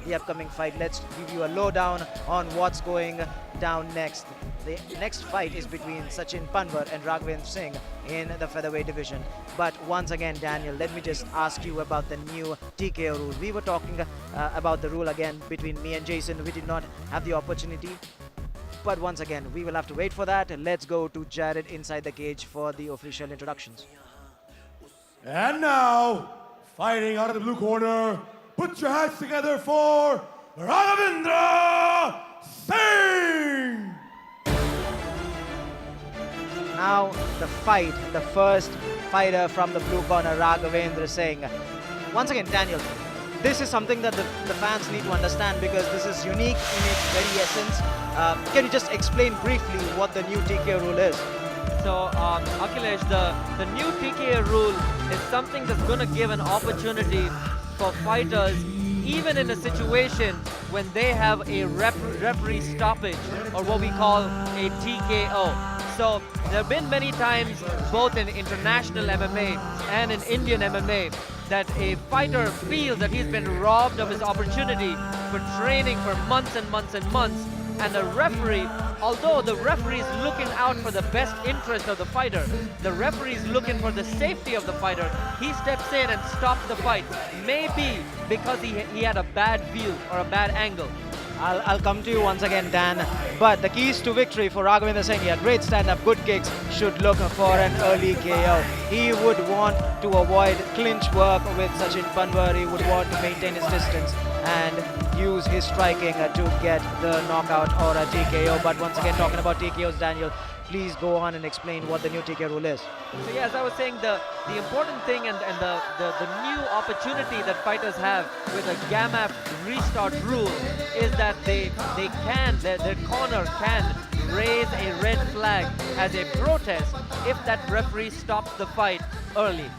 the upcoming fight. Let's give you a lowdown on what's going down next. The next fight is between Sachin Panwar and Raghavendra Singh in the featherweight division. But once again, Daniel, let me just ask you about the new TKO rule. We were talking about the rule again between me and Jason. We did not have the opportunity. But once again, we will have to wait for that. Let's go to Jared inside the cage for the official introductions. And now, fighting out of the blue corner, put your hands together for Raghavendra Singh! Now the fight, the first fighter from the blue corner, Raghavendra Singh. Once again, Daniel, this is something that the fans need to understand because this is unique in its very essence. Can you just explain briefly what the new TKO rule is? So, Akhilesh, the new TKO rule is something that's going to give an opportunity for fighters, even in a situation when they have a referee stoppage, or what we call a TKO. So, there have been many times, both in international MMA and in Indian MMA, that a fighter feels that he's been robbed of his opportunity for training for months and months and months, and the referee, although the referee is looking out for the best interest of the fighter, the referee is looking for the safety of the fighter, he steps in and stops the fight, maybe because he had a bad view or a bad angle. I'll come to you once again, Dan. But the keys to victory for Raghavendra Singh, he had great stand-up, good kicks, should look for an early KO. He would want to avoid clinch work with Sachin Panwar. He would want to maintain his distance and use his striking to get the knockout or a TKO. But once again, talking about TKOs, Daniel, please go on and explain what the new TKO rule is. So yeah, as I was saying, the important thing and the new opportunity that fighters have with a GAMAP restart rule is that their corner can raise a red flag as a protest if that referee stops the fight early.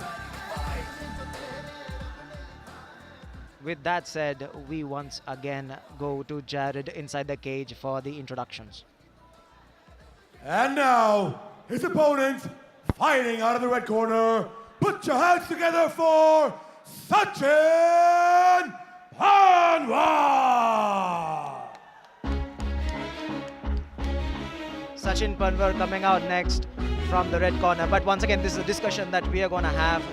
With that said, we once again go to Jared inside the cage for the introductions. And now, his opponent, fighting out of the red corner, put your hands together for Sachin Panwar! Sachin Panwar coming out next from the red corner. But once again, this is a discussion that we are going to have.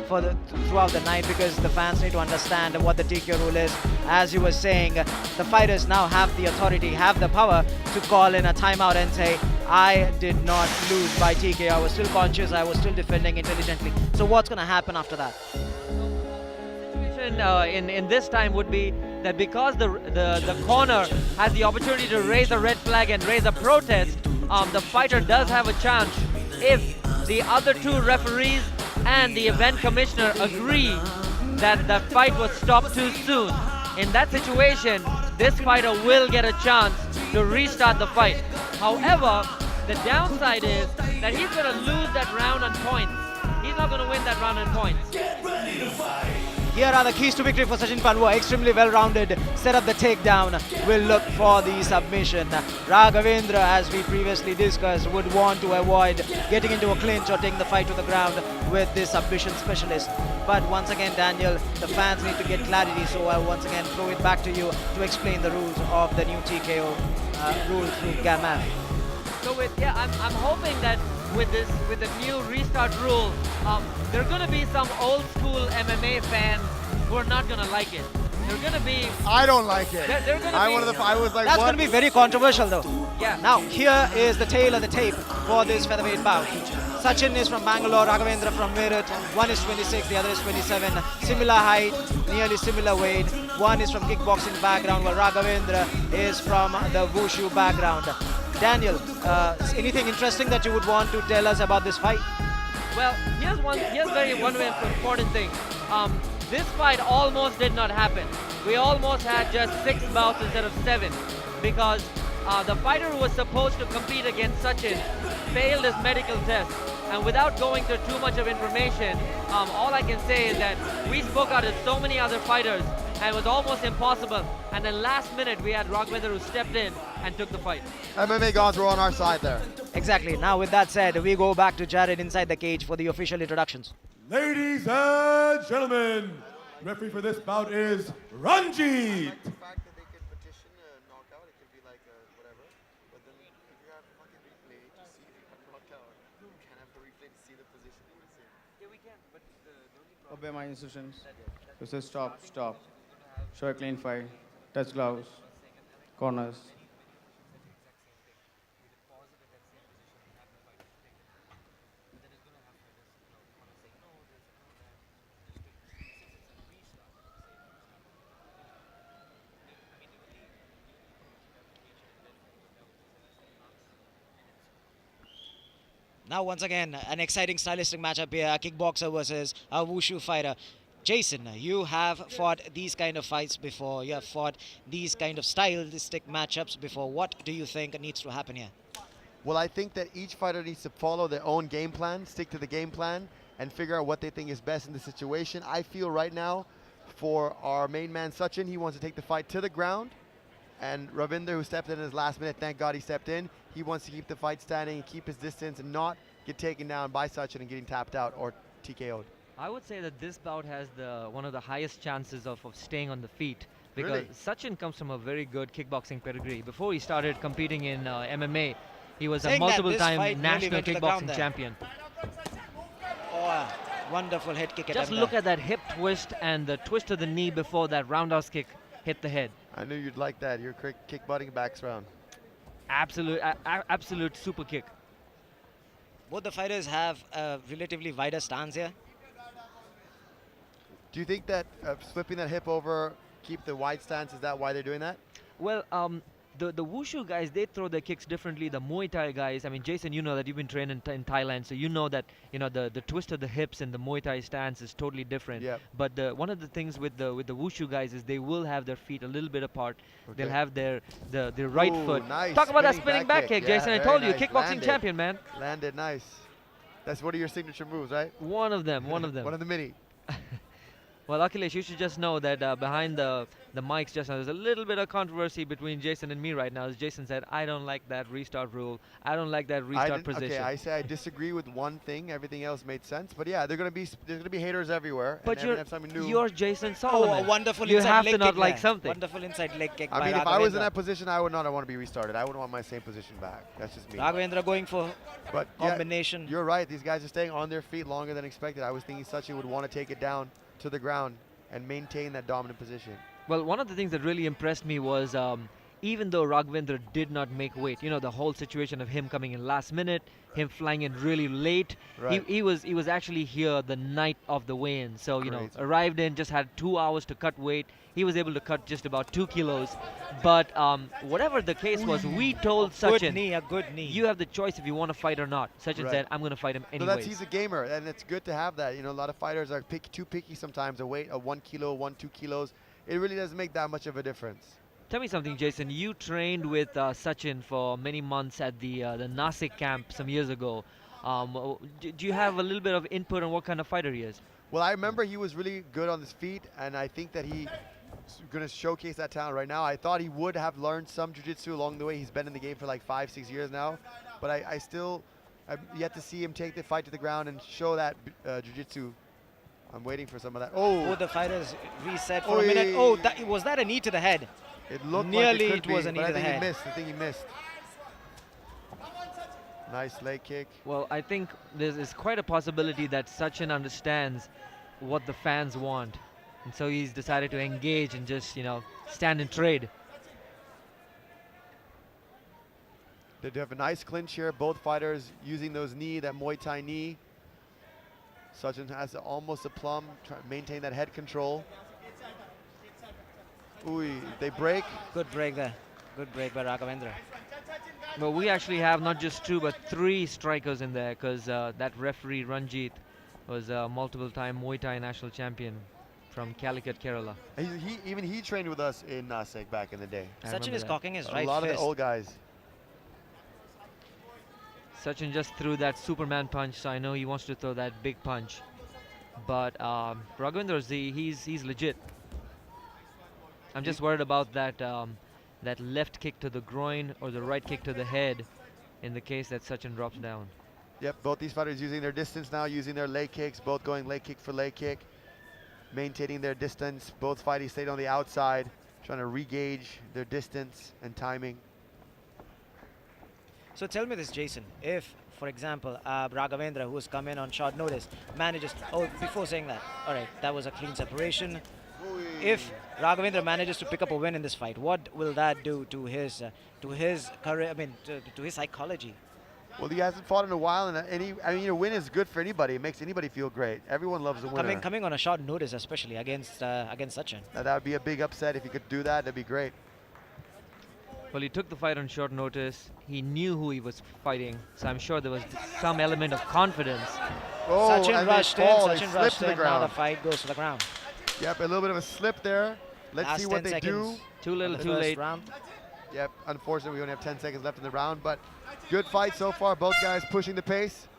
Throughout the night, because the fans need to understand what the TKO rule is. As you were saying, the fighters now have the authority, have the power to call in a timeout and say, I did not lose by TKO. I was still conscious. I was still defending intelligently. So what's going to happen after that? In this time would be that because the corner has the opportunity to raise a red flag and raise a protest, the fighter does have a chance if the other two referees and the event commissioner agree that the fight was stopped too soon. In that situation, this fighter will get a chance to restart the fight. However, the downside is that he's going to lose that round on points. He's not going to win that round on points. Here are the keys to victory for Sachin Panwar. Extremely well-rounded. Set up the takedown. Will look for the submission. Raghavendra, as we previously discussed, would want to avoid getting into a clinch or taking the fight to the ground with this submission specialist. But once again, Daniel, the fans need to get clarity. So I'll once again throw it back to you to explain the rules of the new TKO rule through GAMAP. So I'm hoping that with the new restart rule, there are going to be some old school MMA fans who are not going to like it. They're going to be. I don't like it. They're going to I be. was like, That's what? going to be very controversial, though. Yeah. Now, here is the tail of the tape for this featherweight bout. Sachin is from Bangalore, Raghavendra from Meerut. One is 26, the other is 27. Similar height, nearly similar weight. One is from kickboxing background, while Raghavendra is from the Wushu background. Daniel, anything interesting that you would want to tell us about this fight? Well, here's one very important thing. This fight almost did not happen. We almost had just 6 bouts instead of 7 because the fighter who was supposed to compete against Sachin failed his medical test. And without going to too much of information, all I can say is that we spoke out to so many other fighters and it was almost impossible. And then last minute we had Raghavendra who stepped in and took the fight. MMA gods were on our side there. Exactly. Now with that said, we go back to Jared inside the cage for the official introductions. Ladies and gentlemen, Referee for this bout is Ranjit. The fact that they can petition a knockout, it could be like whatever. But then if you have fucking replay to see if you got knocked out, you can't have the replay to see the position you were in. Yeah, we can, but the only problem Obey my instructions. This is stop, stop. Show a clean fight. Touch gloves. Corners. Now, once again, an exciting stylistic matchup here, a kickboxer versus a wushu fighter. Jason, you have fought these kind of fights before. You have fought these kind of stylistic matchups before. What do you think needs to happen here? Well, I think that each fighter needs to follow their own game plan, stick to the game plan, and figure out what they think is best in the situation. I feel right now, for our main man Sachin, he wants to take the fight to the ground. And Ravinder, who stepped in his last minute, thank God he stepped in. He wants to keep the fight standing, keep his distance, and not get taken down by Sachin and getting tapped out or TKO'd. I would say that this bout has one of the highest chances of staying on the feet, because Really? Sachin comes from a very good kickboxing pedigree. Before he started competing in MMA, he was a Saying that this multiple-time fight nearly national went to the ground kickboxing there. champion. Oh, a wonderful head kick Just attempt look there. at that hip twist and the twist of the knee before that roundhouse kick hit the head. I knew you'd like that. You're kick butting backs round. Absolute super kick. Both the fighters have a relatively wider stance here. Do you think that flipping that hip over, keep the wide stance, is that why they're doing that? Well, the wushu guys, they throw their kicks differently. The Muay Thai guys, I mean, Jason, you know that you've been trained in Thailand, so you know that the twist of the hips and the Muay Thai stance is totally different. Yep. But one of the things with the wushu guys is they will have their feet a little bit apart. Okay. They'll have their right Ooh, foot. nice Talk about that spinning spinning back back kick. kick, Yeah, Jason. I very told you, nice. kickboxing Landed. champion, man. Landed nice. That's one of your signature moves, right? One of them. One of them. One of the many. Well, Akhilesh, you should just know that behind the mics just now, there's a little bit of controversy between Jason and me right now. As Jason said, I don't like that restart rule. I don't like that restart position. Okay, I say I disagree with one thing. Everything else made sense. But yeah, there's gonna be haters everywhere. But and have something new. you're Jason Oh, Solomon. a wonderful You inside have leg to not kick like there. something. Wonderful inside leg kick I by mean, if I was in Raghavendra. that position, I would not want to be restarted. I would want my same position back. That's just me. Raghavendra going for But combination. yeah, you're right. These guys are staying on their feet longer than expected. I was thinking Sachin would want to take it down to the ground and maintain that dominant position. Well, one of the things that really impressed me was even though Raghavendra did not make weight, the whole situation of him coming in last minute, him flying in really late, Right. he was actually here the night of the weigh-in. So, Crazy. arrived in, just had 2 hours to cut weight. He was able to cut just about 2 kilos. But whatever the case was, we told Good Sachin, knee, a good knee. you have the choice if you want to fight or not. Sachin Right. said, I'm going to fight him So anyways. he's a gamer, and it's good to have that. A lot of fighters are too picky sometimes. A weight of 1 kilo, 2 kilos, it really doesn't make that much of a difference. Tell me something, Jason. You trained with Sachin for many months at the Nasik camp some years ago. Do you have a little bit of input on what kind of fighter he is? Well, I remember he was really good on his feet, and I think that he's going to showcase that talent right now. I thought he would have learned some jiu-jitsu along the way. He's been in the game for like 5-6 years now, but I've yet to see him take the fight to the ground and show that jiu-jitsu. I'm waiting for some of that. Oh, Both the fighters reset for a minute. Oh, was that a knee to the head? it looked nearly like it was a knee but to the I think head. he missed. I think he missed. Nice leg kick. Well, I think there's quite a possibility that Sachin understands what the fans want. And so he's decided to engage and just, stand and trade. They do have a nice clinch here. Both fighters using that Muay Thai knee. Sachin has almost a plum, try to maintain that head control. Ooh, they break. Good break there. Good break by Raghavendra. But we actually have not just 2 but 3 strikers in there, because that referee Ranjit was a multiple-time Muay Thai national champion from Calicut, Kerala. He trained with us in Nasik back in the day. I Sachin remember is that. cocking his A right lot of fist. the old guys. Sachin just threw that Superman punch, so I know he wants to throw that big punch. But Raghavendra, he's legit. I'm just worried about that that left kick to the groin or the right kick to the head in the case that Sachin drops down. Yep, both these fighters using their distance now, using their leg kicks, both going leg kick for leg kick. maintaining their distance. Both fighters stayed on the outside, trying to re-gauge their distance and timing. So tell me this, Jason. If, for example, Raghavendra, who has come in on short notice, manages. Oh, before saying that, all right, that was a clean separation. If Raghavendra manages to pick up a win in this fight, what will that do to his career? I mean, to his psychology. Well, he hasn't fought in a while, and a win is good for anybody. It makes anybody feel great. Everyone loves a winner. Coming on a short notice, especially against Sachin. That would be a big upset if he could do that. That'd be great. Well, he took the fight on short notice. He knew who he was fighting, so I'm sure there was some element of confidence. Oh, Sachin and rushed they in. fall. They Sachin slip rushed to the in. Now ground. the fight goes to the ground. Yep, a little bit of a slip there. Let's Last see what 10 they seconds. do. Too little, of the too first late. round. Yep, unfortunately, we only have 10 seconds left in the round, but good fight so far. Both guys pushing the pace.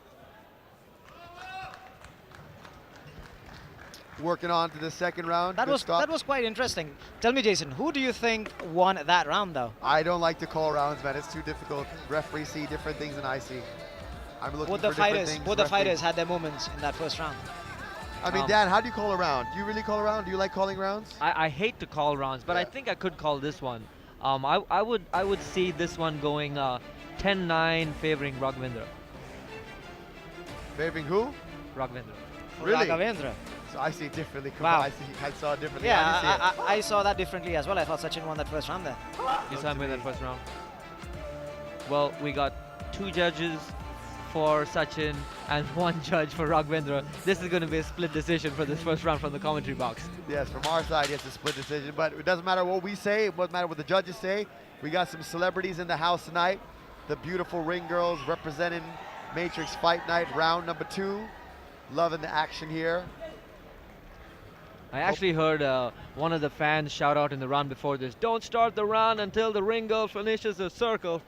Working on to the second round. That Good was stop. that was quite interesting. Tell me, Jason, who do you think won that round, though? I don't like to call rounds, man. It's too difficult. Referees see different things than I see. I'm looking Both for the different fighters, things. both the Referees- fighters had their moments in that first round. I mean, Dan, how do you call a round? Do you really call a round? Do you like calling rounds? I hate to call rounds, but I Yeah. think I could call this one. I would see this one going 10-9 favoring Raghavendra. Favoring who? Raghavendra. Really? Raghavendra. So I see it differently. Come Wow. on, I saw it differently. How do you see it? Yeah, I saw that differently as well. I thought Sachin won that first round there. You saw him win that first round. Well, we got 2 judges for Sachin and 1 judge for Raghavendra. This is going to be a split decision for this first round from the commentary box. Yes, from our side, it's a split decision, but it doesn't matter what we say. It doesn't matter what the judges say. We got some celebrities in the house tonight. The beautiful ring girls representing Matrix Fight Night, round number 2. Loving the action here. I actually heard one of the fans shout out in the round before this, "Don't start the round until the ring girl finishes the circle."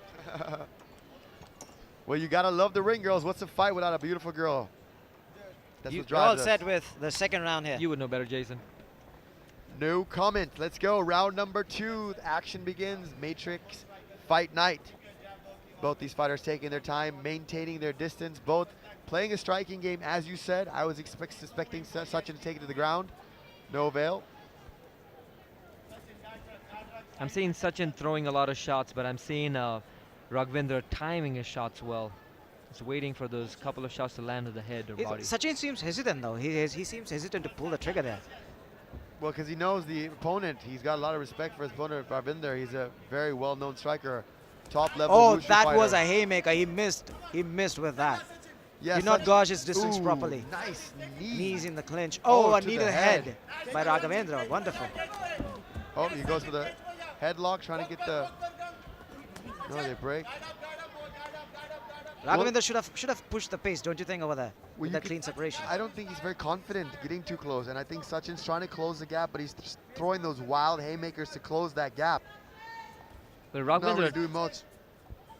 Well, you gotta love the ring girls. What's a fight without a beautiful girl? That's what You're all drives us. set with the second round here. You would know better, Jason. No comment. Let's go. Round number 2. The action begins. Matrix Fight Night. Both these fighters taking their time, maintaining their distance, both playing a striking game, as you said. I was expecting Sachin to take it to the ground. No avail. I'm seeing Sachin throwing a lot of shots, but I'm seeing Raghavendra timing his shots well. He's waiting for those couple of shots to land on the head or body. Sachin seems hesitant, though. He seems hesitant to pull the trigger there. Well, because he knows the opponent. He's got a lot of respect for his opponent, Ravinder. He's a very well-known striker, top-level Oh, wushu that fighter. was a haymaker. He missed. He missed with that. Yeah, Did not Sachin- gauge his distance Ooh, properly. Nice knee. Knees in the clinch. Oh, Oh, a to knee the to the head. head by Raghavendra. Wonderful. Oh, he goes for the headlock, trying to get the... No, they break. Raghavendra should have pushed the pace, don't you think, over there? Well, With you that could- clean separation. I don't think he's very confident getting too close, and I think Sachin's trying to close the gap, but he's just throwing those wild haymakers to close that gap. But Not really Raghavendra, doing much.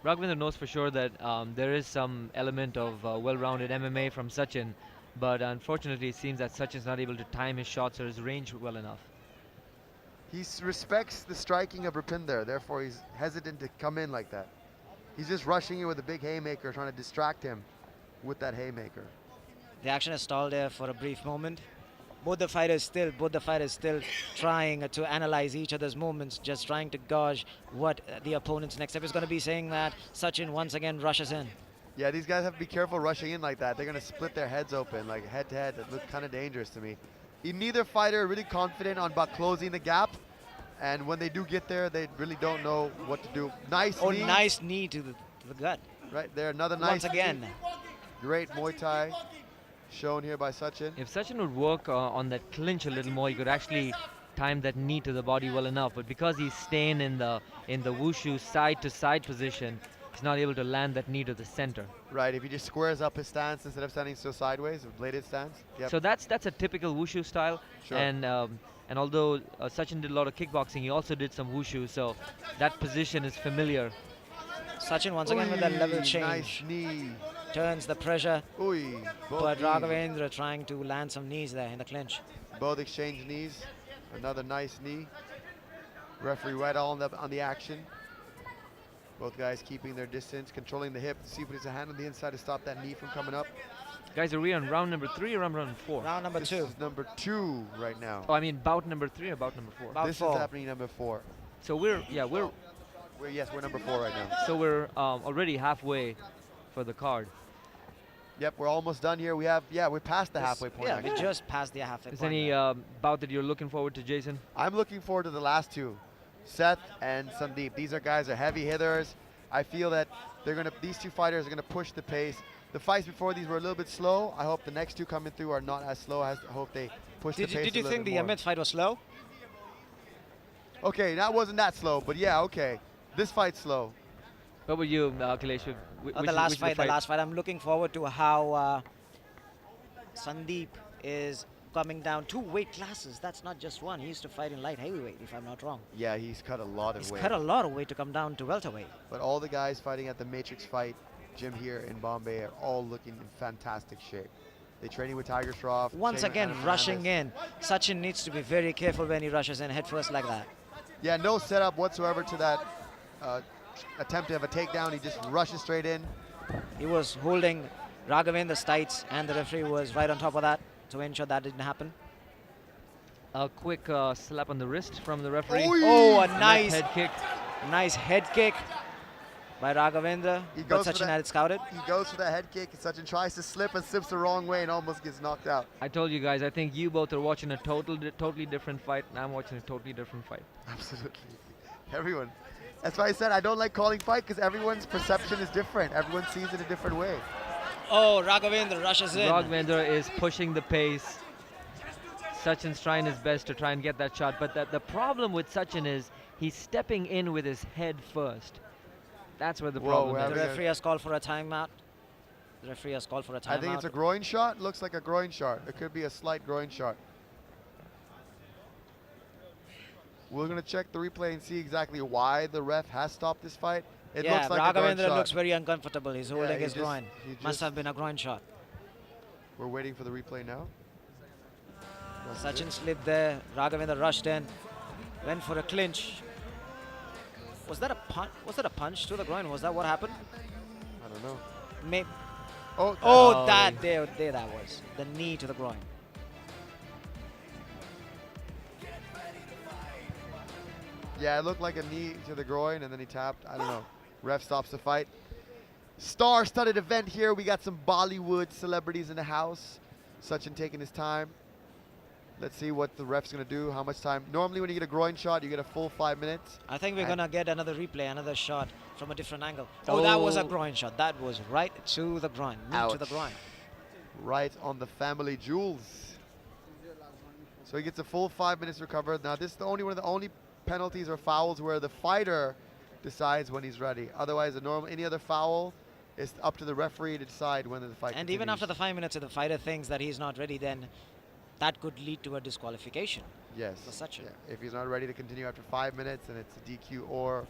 Raghavendra knows for sure that there is some element of well-rounded MMA from Sachin, but unfortunately it seems that Sachin's not able to time his shots or his range well enough. He respects the striking of Rupinder, therefore he's hesitant to come in like that. He's just rushing in with a big haymaker, trying to distract him with that haymaker. The action has stalled there for a brief moment. Both the fighters still trying to analyze each other's movements, just trying to gauge what the opponent's next step is going to be, saying that Sachin once again rushes in. Yeah, these guys have to be careful rushing in like that. They're going to split their heads open, like head-to-head. It looked kind of dangerous to me. Neither fighter really confident on about closing the gap, and when they do get there, they really don't know what to do. Nice Oh, knee. nice knee to the gut. Right there, another nice Once again. knee. Great Muay Thai shown here by Sachin. If Sachin would work on that clinch a little more, he could actually time that knee to the body well enough. But because he's staying in the wushu side-to-side position, he's not able to land that knee to the center. Right, if he just squares up his stance instead of standing so sideways, a bladed stance. Yep. So that's a typical wushu style. Sure. And although Sachin did a lot of kickboxing, he also did some wushu. So that position is familiar. Sachin once again with that level Ooh, change. Nice knee. Turns the pressure, Ooh, but both, Raghavendra trying to land some knees there in the clinch. both exchange knees. Another nice knee. Referee right on the action. Both guys keeping their distance, controlling the hip. See if he puts a hand on the inside to stop that knee from coming up. Guys, are we on round number 3 or round number 4? Round number This 2. is number 2 right now. Oh, I mean bout number 3 or bout number 4? Bout This 4. is happening number 4. So we're We're number 4 right now. so we're already halfway for the card. Yep, we're almost done here. We're past the This- halfway point. Yeah, actually. we just passed the halfway Is point. any now. bout that you're looking forward to, Jason? I'm looking forward to the last 2, Seth and Sandeep. These are guys are heavy hitters. I feel that these 2 fighters are gonna push the pace. The fights before these were a little bit slow. I hope the next 2 coming through are not as slow. I hope they push the pace Did you a little think bit the more. Amit fight was slow? Okay, that wasn't that slow, but yeah, okay. This fight's slow. What were you, Akhilesh? The last fight. I'm looking forward to how Sandeep is coming down 2 weight classes. That's not just one. He used to fight in light heavyweight, if I'm not wrong. Yeah, he's cut a lot of He's weight. cut a lot of weight to come down to welterweight. But all the guys fighting at the Matrix Fight gym here in Bombay are all looking in fantastic shape. They training with Tiger Shroff. Once training with again, Anna rushing Fernandez. in. Sachin needs to be very careful when he rushes in head first like that. Yeah, no setup whatsoever to that attempt to have a takedown. He just rushes straight in. He was holding Raghavendra's tights, and the referee was right on top of that to ensure that didn't happen. A quick slap on the wrist from the referee. Oh, a Left nice head kick. head kick by Raghavendra, He but goes for Sachin that- had it scouted. He goes for that head kick. Sachin tries to slip and slips the wrong way and almost gets knocked out. I told you guys, I think you both are watching a totally different fight, and I'm watching a totally different fight. Absolutely. Everyone. That's why I said I don't like calling fight because everyone's perception is different. Everyone sees it a different way. Oh, Raghavendra rushes in. Raghavendra is pushing the pace. Sachin's trying his best to try and get that shot, but the problem with Sachin is he's stepping in with his head first. That's where the Whoa, problem we're is. The having referee has called for a timeout. The referee has called for a timeout. I think it's a groin shot. Looks like a groin shot. It could be a slight groin shot. We're going to check the replay and see exactly why the ref has stopped this fight. It yeah, looks like a groin Raghavendra shot. looks very uncomfortable. He's holding he his just- groin. he Must just- have been a groin shot. We're waiting for the replay now. Sachin slipped there. Raghavendra rushed in. Went for a clinch. Was that a punch? Was that a punch to the groin? Was that what happened? I don't know. Maybe. Oh, Oh, there that was. The knee to the groin. yeah, it looked like a knee to the groin and then he tapped. I don't know. Ref stops the fight. Star-studded event here. We got some Bollywood celebrities in the house. Sachin taking his time. Let's see what the ref's going to do, how much time. Normally when you get a groin shot, you get a full 5 minutes. I think we're And- gonna get another replay, another shot from a different angle. Oh, that was a Oh. groin shot. That was right to the groin. Knee to the Ouch. groin. Right on the family jewels. So he gets a full 5 minutes recovered. Now this is one of the only penalties or fouls where the fighter decides when he's ready. Otherwise, any other foul is up to the referee to decide when the fight And even continues. after the 5 minutes, if the fighter thinks that he's not ready, then that could lead to a disqualification. Yes. for Sachin. Yeah. If he's not ready to continue after 5 minutes, then it's a DQ or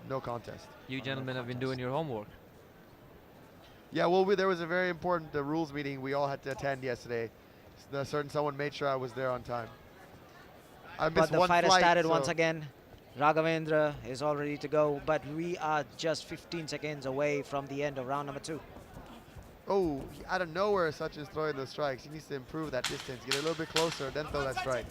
no contest. You gentlemen have been doing your homework. Yeah, well, there was a very important rules meeting we all had to attend yesterday. Someone made sure I was there on time. I But missed the one fight has flight, started once so- again. Raghavendra is all ready to go, but we are just 15 seconds away from the end of round number 2. Oh, out of nowhere, Sachin's throwing those strikes. He needs to improve that distance, get a little bit closer, then throw that strike.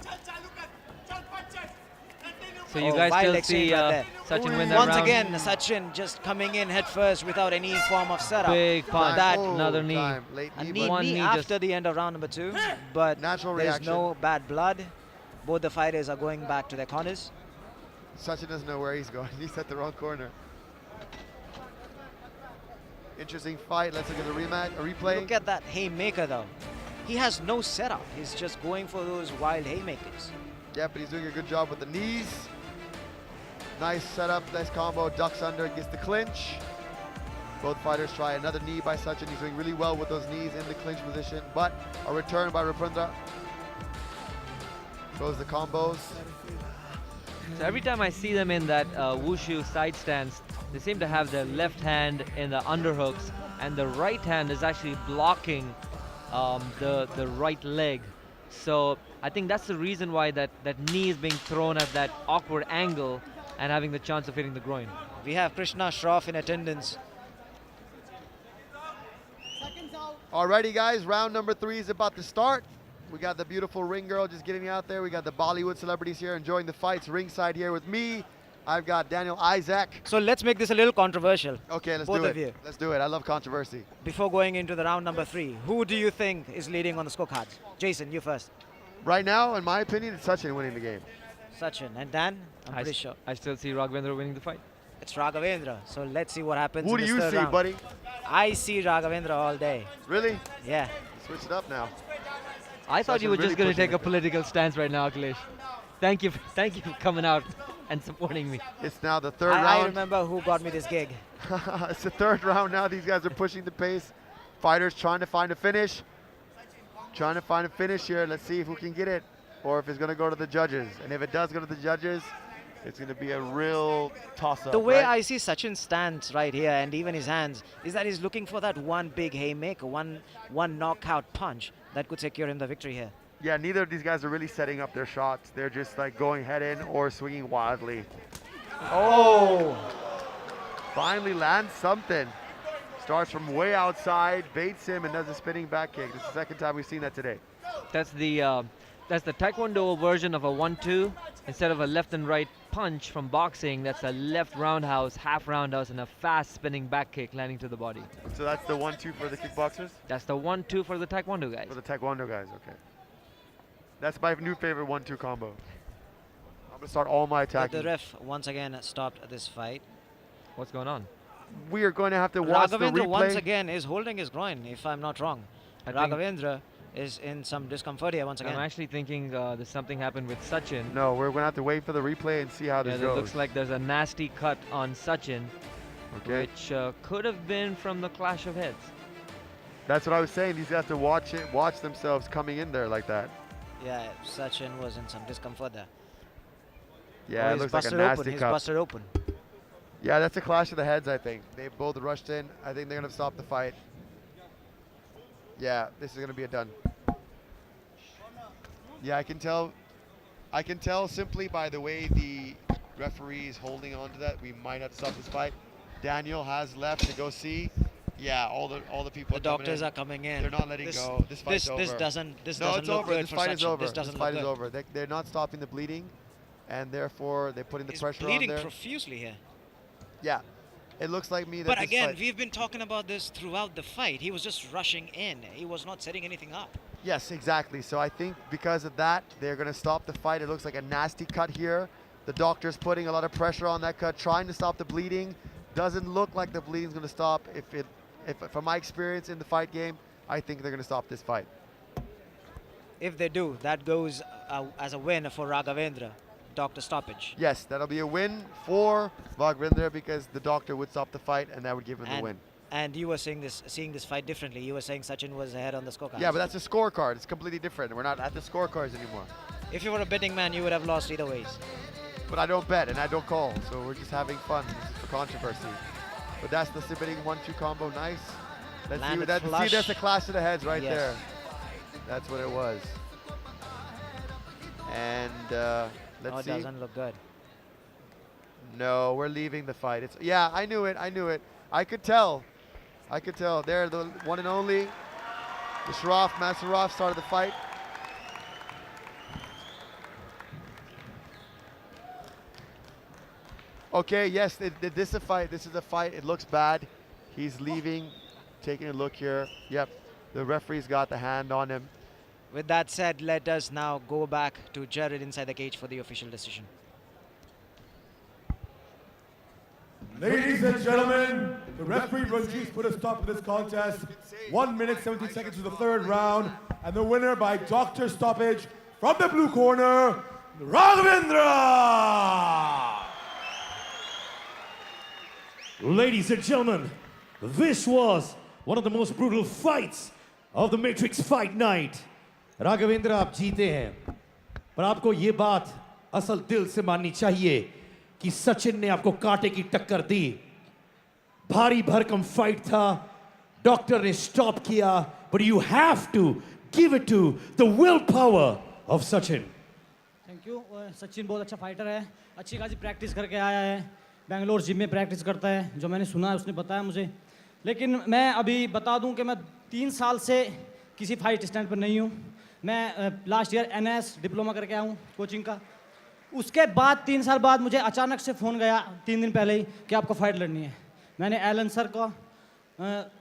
So you Oh, guys wild still exchange see right there. Sachin win that Once round. again, Sachin just coming in head first without any form of setup. Big punch. That Another knee. Time. Late A knee, knee, but One knee knee after just- the end of round number 2, but Natural there's reaction. no bad blood. Both the fighters are going back to their corners. Sachin doesn't know where he's going. He's at the wrong corner. Interesting fight. Let's look at the rematch, a replay. Look at that haymaker though. He has no setup. He's just going for those wild haymakers. Yeah, but he's doing a good job with the knees. Nice setup, nice combo, ducks under, gets the clinch. Both fighters try another knee by Sachin. He's doing really well with those knees in the clinch position, but a return by Rapundra. Throws the combos. So every time I see them in that wushu side stance, they seem to have their left hand in the underhooks, and the right hand is actually blocking the right leg. So I think that's the reason why that knee is being thrown at that awkward angle and having the chance of hitting the groin. We have Krishna Shroff in attendance. Alrighty, guys, round number 3 is about to start. We got the beautiful ring girl just getting out there. We got the Bollywood celebrities here enjoying the fights ringside here with me. I've got Daniel Isaac. So let's make this a little controversial. Okay, let's Both do of it. you. Let's do it. I love controversy. Before going into the round number 3, who do you think is leading on the scorecards? Jason, you first. Right now, in my opinion, it's Sachin winning the game. Sachin. And Dan? I'm pretty sure. I still see Raghavendra winning the fight. It's Raghavendra. So let's see what happens Who in do this you third see, round. buddy? I see Raghavendra all day. Really? Yeah. Switch it up now. I thought you were really just going to pushing take a it. political stance right now, Akhilesh. Thank you for coming out and supporting me. It's now the third I round. remember who got me this gig. It's the third round now. These guys are pushing the pace. Fighters trying to find a finish. Trying to find a finish here. Let's see who can get it or if it's going to go to the judges. And if it does go to the judges, it's going to be a real toss-up. The way right? I see Sachin's stance right here and even his hands is that he's looking for that one big haymaker, one knockout punch that could secure him the victory here. Yeah, neither of these guys are really setting up their shots. They're just like going head in or swinging wildly. Oh! Finally lands something. Starts from way outside, baits him, and does a spinning back kick. This is the second time we've seen that today. That's the Taekwondo version of a 1-2. Instead of a left and right punch from boxing, that's a left roundhouse, half roundhouse, and a fast spinning back kick landing to the body. So that's the 1-2 for the kickboxers? That's the 1-2 for the Taekwondo guys. For the Taekwondo guys, okay. That's my new favorite 1-2 combo. I'm gonna start all my But attacking. the ref once again stopped this fight. What's going on? We are going to have to watch the Raghavendra replay. once again is holding his groin, if I'm not wrong. I think- Raghavendra is in some discomfort here once again. I'm actually thinking there's something happened with Sachin. No, we're going to have to wait for the replay and see how Yeah, this it goes. looks like there's a nasty cut on Sachin, Okay, which could have been from the clash of heads. that's what I was saying. These guys have to watch themselves coming in there like that. Yeah, Sachin was in some discomfort there. Yeah, Oh, it he's looks like a busted nasty open. He's cut. busted open. Yeah, that's a clash of the heads, I think. They both rushed in. I think they're going to stop the fight. Yeah, this is going to be a done. Yeah, I can tell simply by the way the referee is holding on to that, we might have to stop this fight. Daniel has left to go see. Yeah, all the people The are coming doctors in. are coming in. They're not letting go. This fight's over. This doesn't No, it's look over. good This for fight is Sachin. over. This doesn't fight look is good. over. They're not stopping the bleeding, and therefore they're putting the He's pressure on bleeding there. profusely here. Yeah, it looks like me that But this again, fight- we've been talking about this throughout the fight. He was just rushing in. He was not setting anything up. Yes, exactly. So I think because of that, they're going to stop the fight. It looks like a nasty cut here. The doctor's putting a lot of pressure on that cut, trying to stop the bleeding. Doesn't look like the bleeding's going to stop. If from my experience in the fight game, I think they're going to stop this fight. If they do, that goes as a win for Raghavendra. Doctor stoppage. Yes, that'll be a win for Raghavendra because the doctor would stop the fight and that would give him the win. And you were seeing this fight differently. You were saying Sachin was ahead on the scorecard. Yeah, but that's a scorecard. It's completely different. We're not at the scorecards anymore. If you were a betting man, you would have lost either ways. But I don't bet and I don't call, so we're just having fun. This is for controversy. But that's the submitting 1-2 combo. Nice. Let's see, Landed see, flush. that's a clash of the heads right Yes. there. That's what it was. And let's No, it see. doesn't look good. No, we're leaving the fight. Yeah, I knew it. I could tell. They're the one and only. The Masarov started the fight. Okay, yes, this is a fight. This is a fight. It looks bad. He's leaving, taking a look here. Yep, the referee's got the hand on him. With that said, let us now go back to Jared inside the cage for the official decision. Ladies and gentlemen, the referee Ranjit put a stop to this contest. 1 minute, 17 seconds to the third round. And the winner by doctor stoppage from the blue corner, Raghavendra! Ladies and gentlemen, this was one of the most brutal fights of the Matrix Fight Night. Raghavendra आप जीते हैं, पर आपको ये बात असल दिल से माननी चाहिए कि सचिन ने आपको कांटे की टक्कर दी. भारी भरकम फाइट था, डॉक्टर ने स्टॉप किया, but you have to give it to the willpower of Sachin. Thank you. Sachin बहुत अच्छा फाइटर है, अच्छी खासी प्रैक्टिस करके आया है, बेंगलोर जिम में प्रैक्टिस करता है. जो मैंने सुना है उसने बताया मुझे. लेकिन मैं अभी बता दूं कि मैं 3 साल से किसी फाइट स्टैंड पर नहीं हूं। मैं लास्ट ईयर NS डिप्लोमा करके आया हूं कोचिंग का। उसके बाद 3 साल बाद मुझे अचानक से फ़ोन गया 3 दिन पहले ही कि आपको फ़ाइट लड़नी है। मैंने एलन सर का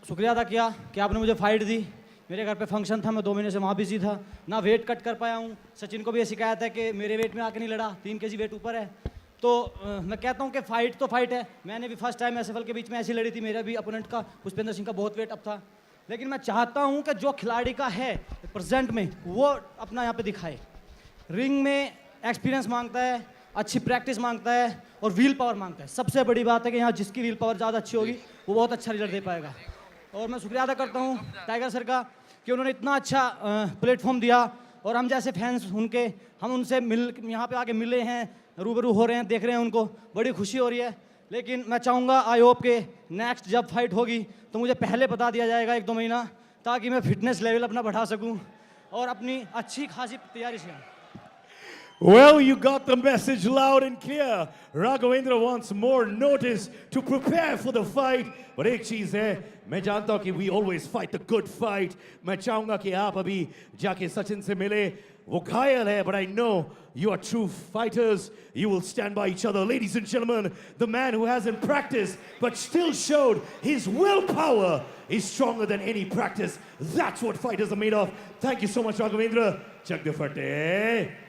शुक्रिया अदा किया कि आपने मुझे फ़ाइट दी। मेरे घर पे फंक्शन था, मैं 2 महीने से वहाँ बिजी था, ना वेट कट कर पाया हूँ। सचिन को भी ये शिकायत है कि मेरे वेट में आके नहीं लड़ा, 3 kg वेट ऊपर है। तो मैं कहता हूँ कि फ़ाइट तो फ़ाइट है। मैंने भी फर्स्ट टाइम SFL के बीच में ऐसी लड़ी थी, मेरा भी अपोनेंट का पुष्पेंद्र सिंह का बहुत वेट अप था। लेकिन मैं चाहता हूँ कि जो खिलाड़ी का है प्रेजेंट में वो अपना यहाँ पे दिखाए। रिंग में एक्सपीरियंस मांगता है, अच्छी प्रैक्टिस मांगता है और व्हील पावर मांगता है। सबसे बड़ी बात है कि यहाँ जिसकी व्हील पावर ज़्यादा अच्छी होगी वो बहुत अच्छा रिजल्ट दे पाएगा। और मैं शुक्रिया अदा करता हूँ टाइगर सर का कि उन्होंने इतना अच्छा प्लेटफॉर्म दिया और हम जैसे फैंस हम उनसे यहाँ पे आके मिले हैं, रूबरू हो रहे हैं, देख रहे हैं उनको, बड़ी खुशी हो रही है। लेकिन मैं चाहूँगा आई होप के नेक्स्ट जब फाइट होगी तो मुझे पहले बता दिया जाएगा 1-2 महीना, ताकि मैं फिटनेस लेवल अपना बढ़ा सकूँ और अपनी अच्छी खासी तैयारी से। Well, you got the message loud and clear. Raghavendra wants more notice to prepare for the fight. But एक चीज है, मैं जानता हूँ कि we always fight the good fight. मैं चाहूँगा कि आप अभी जाके सचिन से मिले। वो घायल है, but I know you are true fighters. You will stand by each other. Ladies and gentlemen, the man who hasn't practiced but still showed his willpower is stronger than any practice. That's what fighters are made of. Thank you so much, Raghavendra. Chak de fate.